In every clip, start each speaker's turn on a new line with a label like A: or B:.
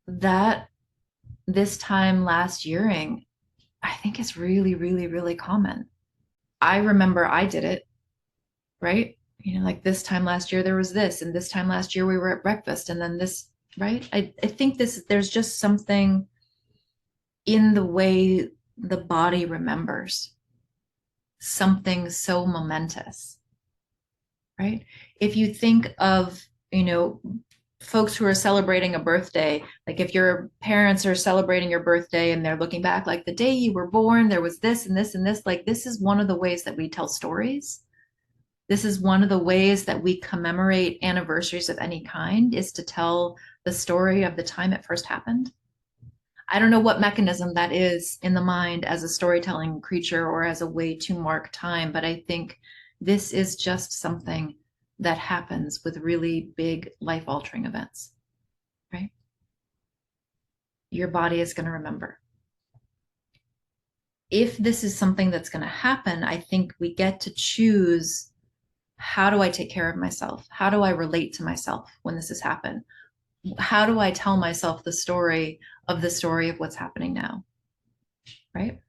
A: that this time last yearing, I think it's really, really, really common. I remember I did it, right? You know, like this time last year there was this, and this time last year we were at breakfast, and then this, right? I think there's just something in the way the body remembers something so momentous, right? If you think of, you know, folks who are celebrating a birthday, like if your parents are celebrating your birthday and they're looking back, like the day you were born, there was this and this and this, like this is one of the ways that we tell stories. This is one of the ways that we commemorate anniversaries of any kind, is to tell the story of the time it first happened. I don't know what mechanism that is in the mind as a storytelling creature or as a way to mark time, but I think this is just something that happens with really big life altering events, right? Your body is going to remember. If this is something that's going to happen, I think we get to choose, how do I take care of myself? How do I relate to myself when this has happened? How do I tell myself the story of what's happening now, right?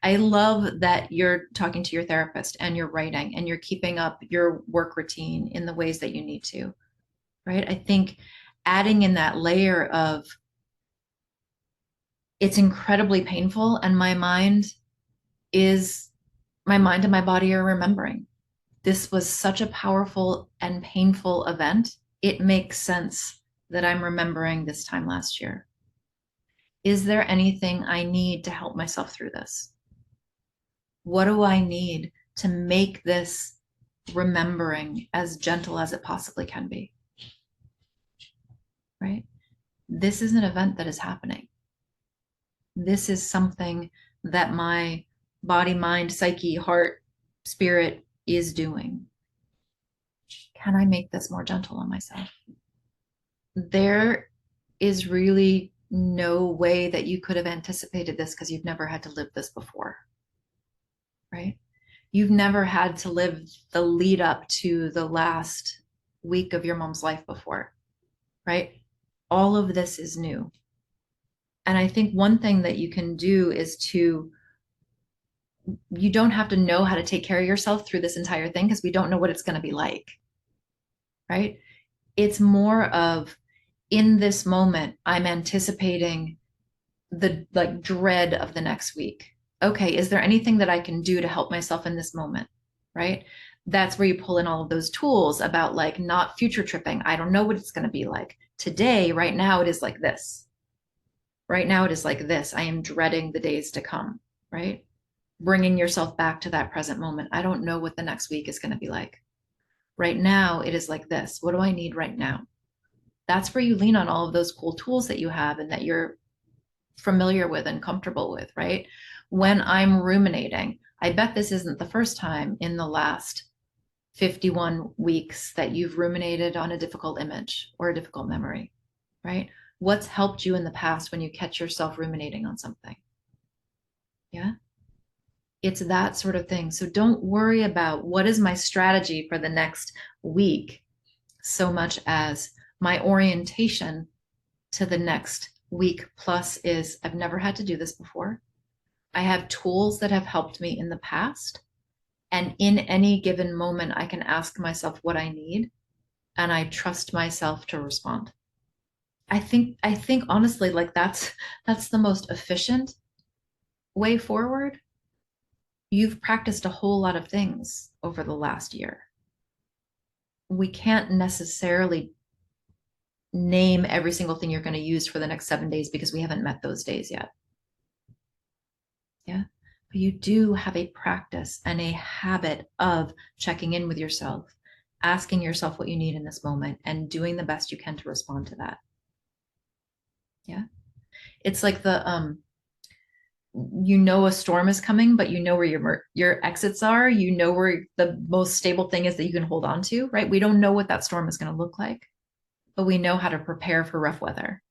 A: I love that you're talking to your therapist and you're writing and you're keeping up your work routine in the ways that you need to, right? I think adding in that layer of, it's incredibly painful and is my mind and my body are remembering. This was such a powerful and painful event. It makes sense that I'm remembering this time last year. Is there anything I need to help myself through this? What do I need to make this remembering as gentle as it possibly can be? Right? This is an event that is happening. This is something that my body, mind, psyche, heart, spirit is doing. Can I make this more gentle on myself? There is really no way that you could have anticipated this because you've never had to live this before, right? You've never had to live the lead up to the last week of your mom's life before, right? All of this is new. And I think one thing that you can do is you don't have to know how to take care of yourself through this entire thing because we don't know what it's going to be like, right? It's more of, in this moment, I'm anticipating the like dread of the next week. Okay, is there anything that I can do to help myself in this moment? Right? That's where you pull in all of those tools about like not future tripping. I don't know what it's going to be like. Today, right now, it is like this. Right now, it is like this. I am dreading the days to come, right? Bringing yourself back to that present moment. I don't know what the next week is going to be like. Right now, it is like this. What do I need right now? That's where you lean on all of those cool tools that you have and that you're familiar with and comfortable with, right? When I'm ruminating, I bet this isn't the first time in the last 51 weeks that you've ruminated on a difficult image or a difficult memory, right? What's helped you in the past when you catch yourself ruminating on something? Yeah. It's that sort of thing. So don't worry about what is my strategy for the next week so much as my orientation to the next week plus is, I've never had to do this before. I have tools that have helped me in the past. And in any given moment, I can ask myself what I need and I trust myself to respond. I think honestly, like that's the most efficient way forward. You've practiced a whole lot of things over the last year. We can't necessarily name every single thing you're going to use for the next 7 days because we haven't met those days yet. Yeah. But you do have a practice and a habit of checking in with yourself, asking yourself what you need in this moment, and doing the best you can to respond to that. Yeah. It's like you know a storm is coming, but you know where your exits are. You know where the most stable thing is that you can hold on to, right? We don't know what that storm is going to look like, but we know how to prepare for rough weather.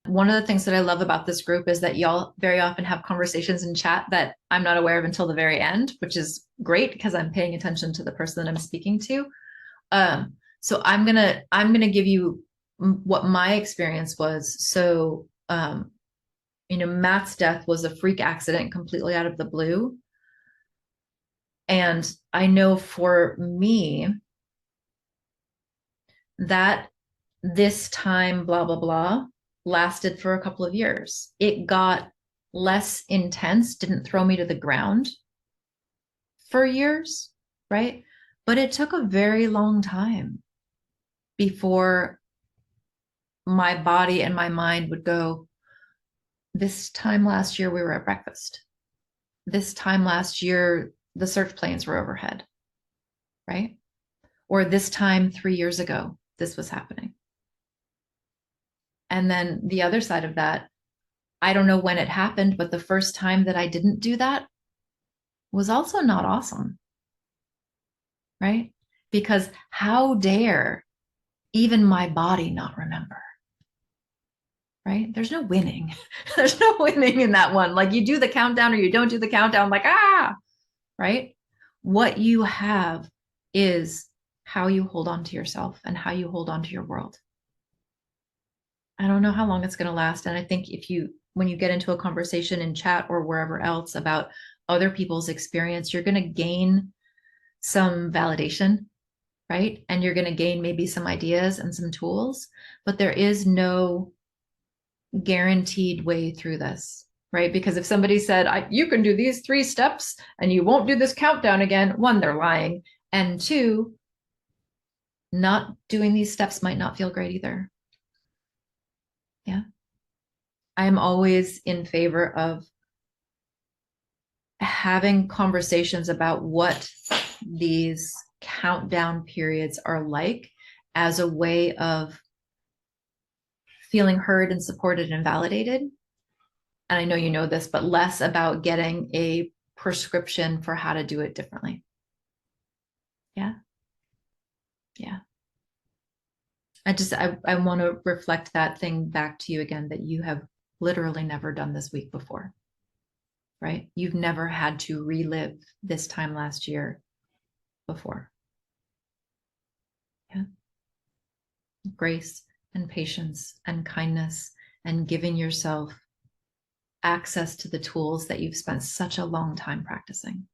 A: One of the things that I love about this group is that y'all very often have conversations in chat that I'm not aware of until the very end, which is great because I'm paying attention to the person that I'm speaking to. So I'm gonna give you what my experience was. So Matt's death was a freak accident completely out of the blue. And I know for me that this time, blah, blah, blah, lasted for a couple of years. It got less intense, didn't throw me to the ground for years, right? But it took a very long time before my body and my mind would go, this time last year, we were at breakfast. This time last year, the search planes were overhead, right? Or this time 3 years ago, this was happening. And then the other side of that, I don't know when it happened, but the first time that I didn't do that was also not awesome, right? Because how dare even my body not remember, right? There's no winning. There's no winning in that one. Like you do the countdown or you don't do the countdown, like, right? What you have is how you hold on to yourself and how you hold on to your world. I don't know how long it's going to last. And I think when you get into a conversation in chat or wherever else about other people's experience, you're going to gain some validation, right? And you're going to gain maybe some ideas and some tools, but there is no guaranteed way through this, right? Because if somebody said, you can do these 3 steps and you won't do this countdown again, one, they're lying. And 2, not doing these steps might not feel great either. Yeah. I'm always in favor of having conversations about what these countdown periods are like as a way of feeling heard and supported and validated. And I know you know this, but less about getting a prescription for how to do it differently. Yeah. Yeah. I want to reflect that thing back to you again, that you have literally never done this week before, right? You've never had to relive this time last year before. Yeah. Grace and patience and kindness and giving yourself access to the tools that you've spent such a long time practicing.